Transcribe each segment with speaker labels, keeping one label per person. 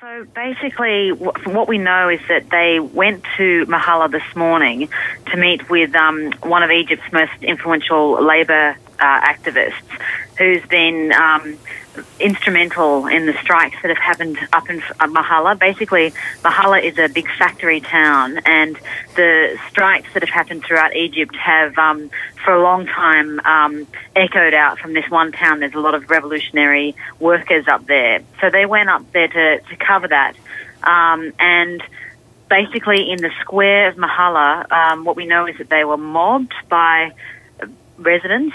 Speaker 1: So basically, what we know is that they went to Mahalla this morning to meet with one of Egypt's most influential labour activists, who's been instrumental in the strikes that have happened up in Mahalla. Basically, Mahalla is a big factory town, and the strikes that have happened throughout Egypt have, for a long time, echoed out from this one town. There's a lot of revolutionary workers up there. So they went up there to cover that. And basically in the square of Mahalla, what we know is that they were mobbed by residents.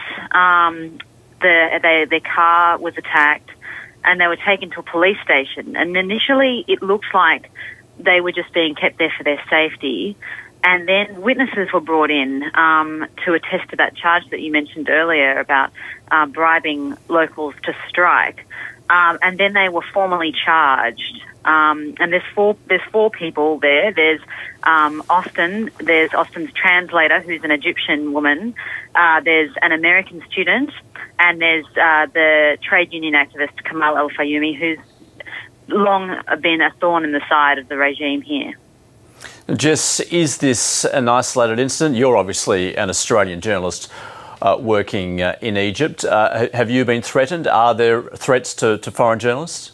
Speaker 1: Their car was attacked, and they were taken to a police station. And initially, it looks like they were just being kept there for their safety. And then witnesses were brought in to attest to that charge that you mentioned earlier about bribing locals to strike. And then they were formally charged. And there's four people there. There's Austin. There's Austin's translator, who's an Egyptian woman. There's an American student, and there's the trade union activist Kamal El-Fayumi, who's long been a thorn in the side of the regime here.
Speaker 2: Jess, is this an isolated incident? You're obviously an Australian journalist working in Egypt. Have you been threatened? Are there threats to foreign journalists?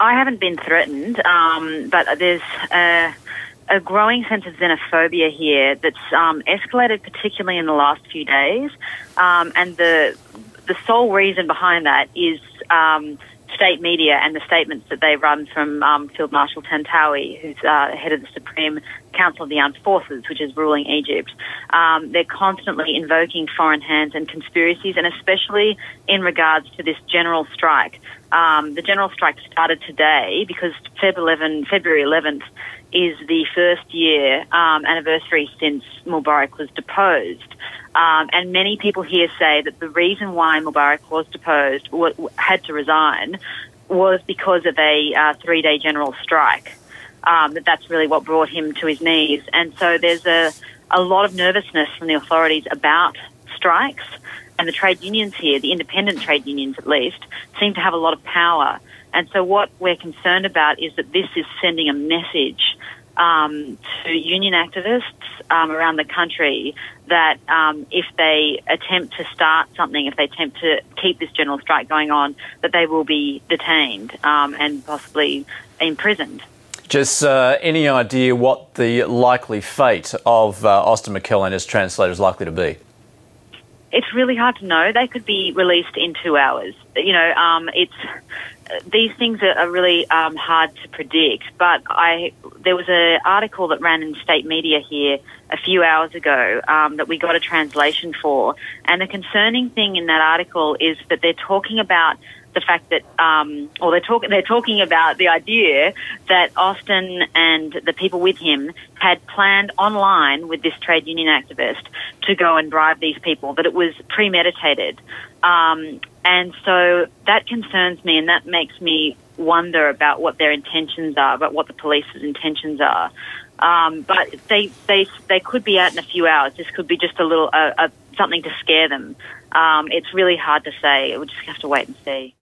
Speaker 1: I haven't been threatened, but there's a growing sense of xenophobia here that's escalated particularly in the last few days. And the sole reason behind that is state media and the statements that they run from Field Marshal Tantawi, who's head of the Supreme Council of the Armed Forces, which is ruling Egypt. They're constantly invoking foreign hands and conspiracies, and especially in regards to this general strike. The general strike started today because February 11th is the first year anniversary since Mubarak was deposed. And many people here say that the reason why Mubarak was deposed, had to resign, was because of a 3-day general strike. That's really what brought him to his knees. And so there's a lot of nervousness from the authorities about strikes. And the trade unions here, the independent trade unions at least, seem to have a lot of power. And so what we're concerned about is that this is sending a message to union activists around the country that if they attempt to start something, if they attempt to keep this general strike going on, that they will be detained and possibly imprisoned.
Speaker 2: Jess, any idea what the likely fate of Austin Mackell and his translator is likely to be?
Speaker 1: It's really hard to know. They could be released in 2 hours. You know, these things are really hard to predict. But there was an article that ran in state media here a few hours ago that we got a translation for. And the concerning thing in that article is that they're talking about the fact that, they're talking about the idea that Austin and the people with him had planned online with this trade union activist to go and bribe these people, that it was premeditated. And so that concerns me, and that makes me wonder about what their intentions are, about what the police's intentions are. But they could be out in a few hours. This could be just a little something to scare them. It's really hard to say. We'll just have to wait and see.